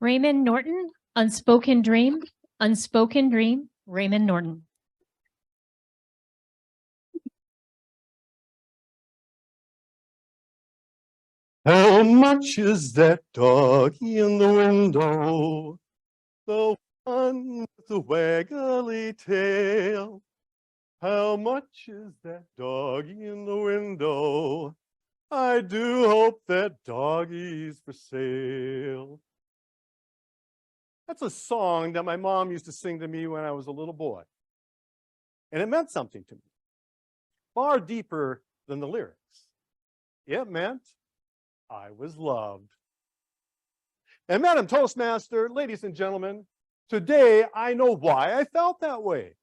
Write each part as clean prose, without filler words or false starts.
Raymond Norton, Unspoken Dream, Unspoken Dream, Raymond Norton. How much is that doggy in the window? The one with the waggly tail. How much is that doggy in the window? I do hope that doggy's for sale. That's a song that my mom used to sing to me when I was a little boy. And it meant something to me, far deeper than the lyrics. It meant I was loved. And Madam Toastmaster, ladies and gentlemen, today I know why I felt that way.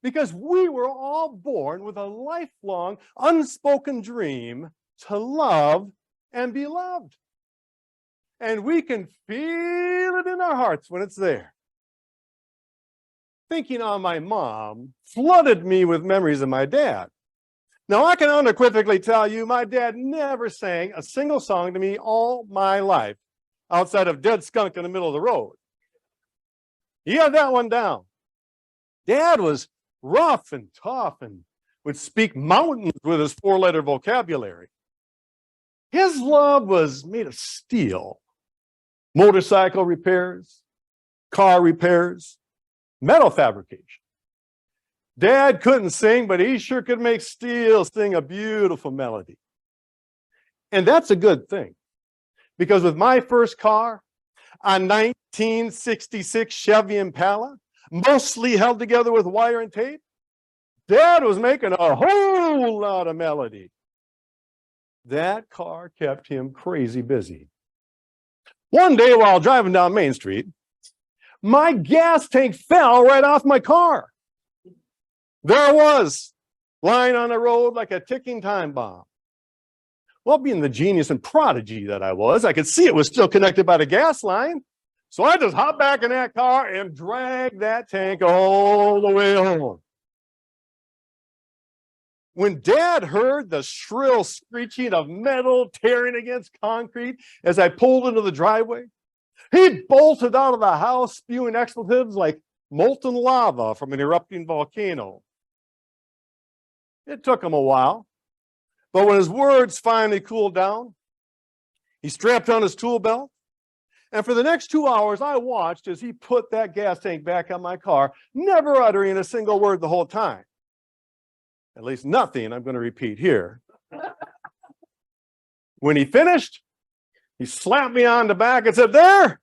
Because we were all born with a lifelong, unspoken dream to love and be loved. And we can feel it in our hearts when it's there. Thinking on my mom flooded me with memories of my dad. Now, I can unequivocally tell you my dad never sang a single song to me all my life outside of Dead Skunk in the Middle of the Road. He had that one down. Dad was rough and tough and would speak mountains with his four-letter vocabulary. His love was made of steel. Motorcycle repairs, car repairs, metal fabrication. Dad couldn't sing, but he sure could make steel sing a beautiful melody. And that's a good thing, because with my first car, a 1966 Chevy Impala, mostly held together with wire and tape, Dad was making a whole lot of melody. That car kept him crazy busy. One day while driving down Main Street, my gas tank fell right off my car. There it was, lying on the road like a ticking time bomb. Well, being the genius and prodigy that I was, I could see it was still connected by the gas line. So I just hopped back in that car and dragged that tank all the way home. When Dad heard the shrill screeching of metal tearing against concrete as I pulled into the driveway, he bolted out of the house spewing expletives like molten lava from an erupting volcano. It took him a while, but when his words finally cooled down, he strapped on his tool belt, and for the next 2 hours, I watched as he put that gas tank back on my car, never uttering a single word the whole time. At least nothing I'm going to repeat here. When he finished, he slapped me on the back and said, "There,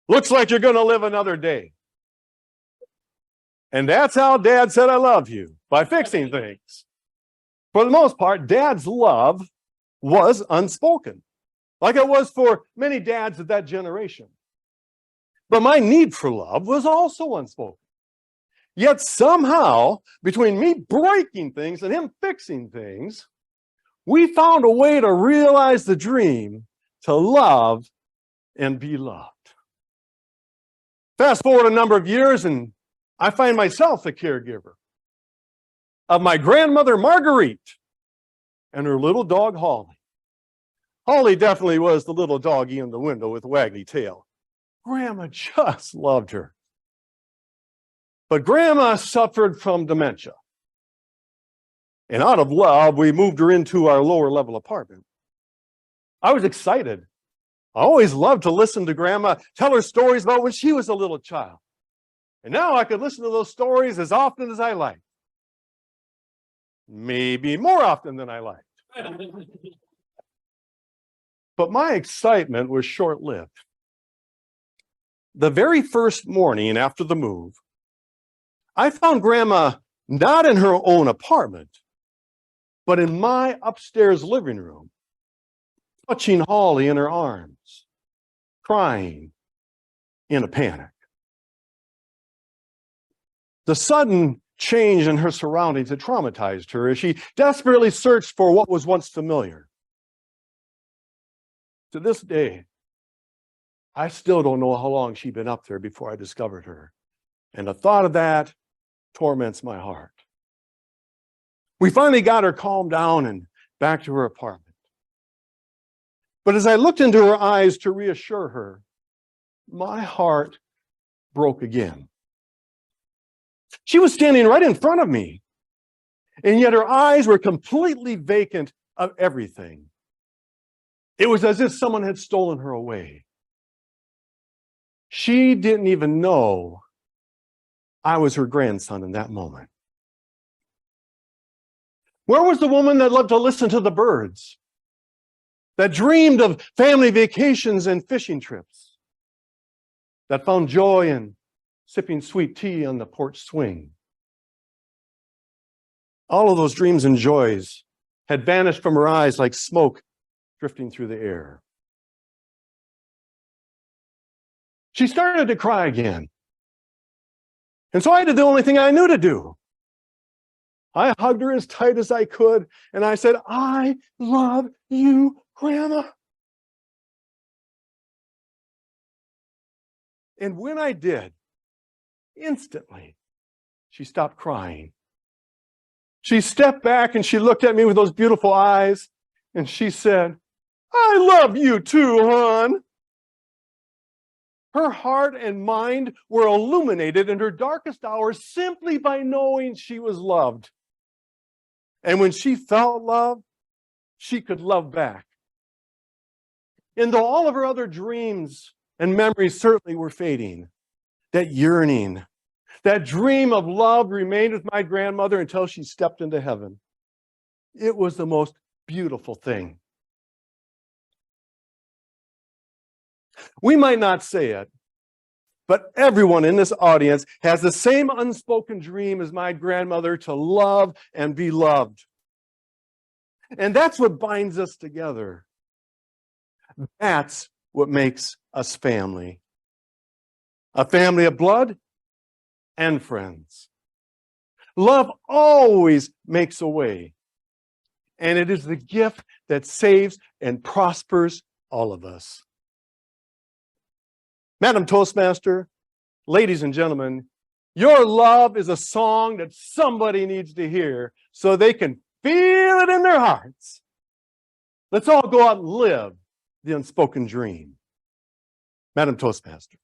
looks like you're going to live another day." And that's how Dad said I love you, by fixing things. For the most part, Dad's love was unspoken, like it was for many dads of that generation. But my need for love was also unspoken. Yet somehow, between me breaking things and him fixing things, we found a way to realize the dream to love and be loved. Fast forward a number of years, and I find myself the caregiver of my grandmother, Marguerite, and her little dog, Holly. Holly definitely was the little doggy in the window with waggly tail. Grandma just loved her. But Grandma suffered from dementia. And out of love, we moved her into our lower level apartment. I was excited. I always loved to listen to Grandma tell her stories about when she was a little child. And now I could listen to those stories as often as I liked. Maybe more often than I liked. But my excitement was short-lived. The very first morning after the move, I found Grandma not in her own apartment, but in my upstairs living room, touching Holly in her arms, crying in a panic. The sudden change in her surroundings had traumatized her as she desperately searched for what was once familiar. To this day, I still don't know how long she'd been up there before I discovered her. And the thought of that torments my heart. We finally got her calmed down and back to her apartment. But as I looked into her eyes to reassure her, my heart broke again. She was standing right in front of me, and yet her eyes were completely vacant of everything. It was as if someone had stolen her away. She didn't even know I was her grandson in that moment. Where was the woman that loved to listen to the birds, that dreamed of family vacations and fishing trips, that found joy in sipping sweet tea on the porch swing? All of those dreams and joys had vanished from her eyes like smoke drifting through the air. She started to cry again. And so I did the only thing I knew to do. I hugged her as tight as I could, and I said, "I love you, Grandma." And when I did, instantly, she stopped crying. She stepped back and she looked at me with those beautiful eyes, and she said, "I love you too, hon." Her heart and mind were illuminated in her darkest hours simply by knowing she was loved. And when she felt love, she could love back. And though all of her other dreams and memories certainly were fading, that yearning, that dream of love remained with my grandmother until she stepped into heaven. It was the most beautiful thing. We might not say it, but everyone in this audience has the same unspoken dream as my grandmother, to love and be loved. And that's what binds us together. That's what makes us family. A family of blood and friends. Love always makes a way. And it is the gift that saves and prospers all of us. Madam Toastmaster, ladies and gentlemen, your love is a song that somebody needs to hear so they can feel it in their hearts. Let's all go out and live the unspoken dream. Madam Toastmaster.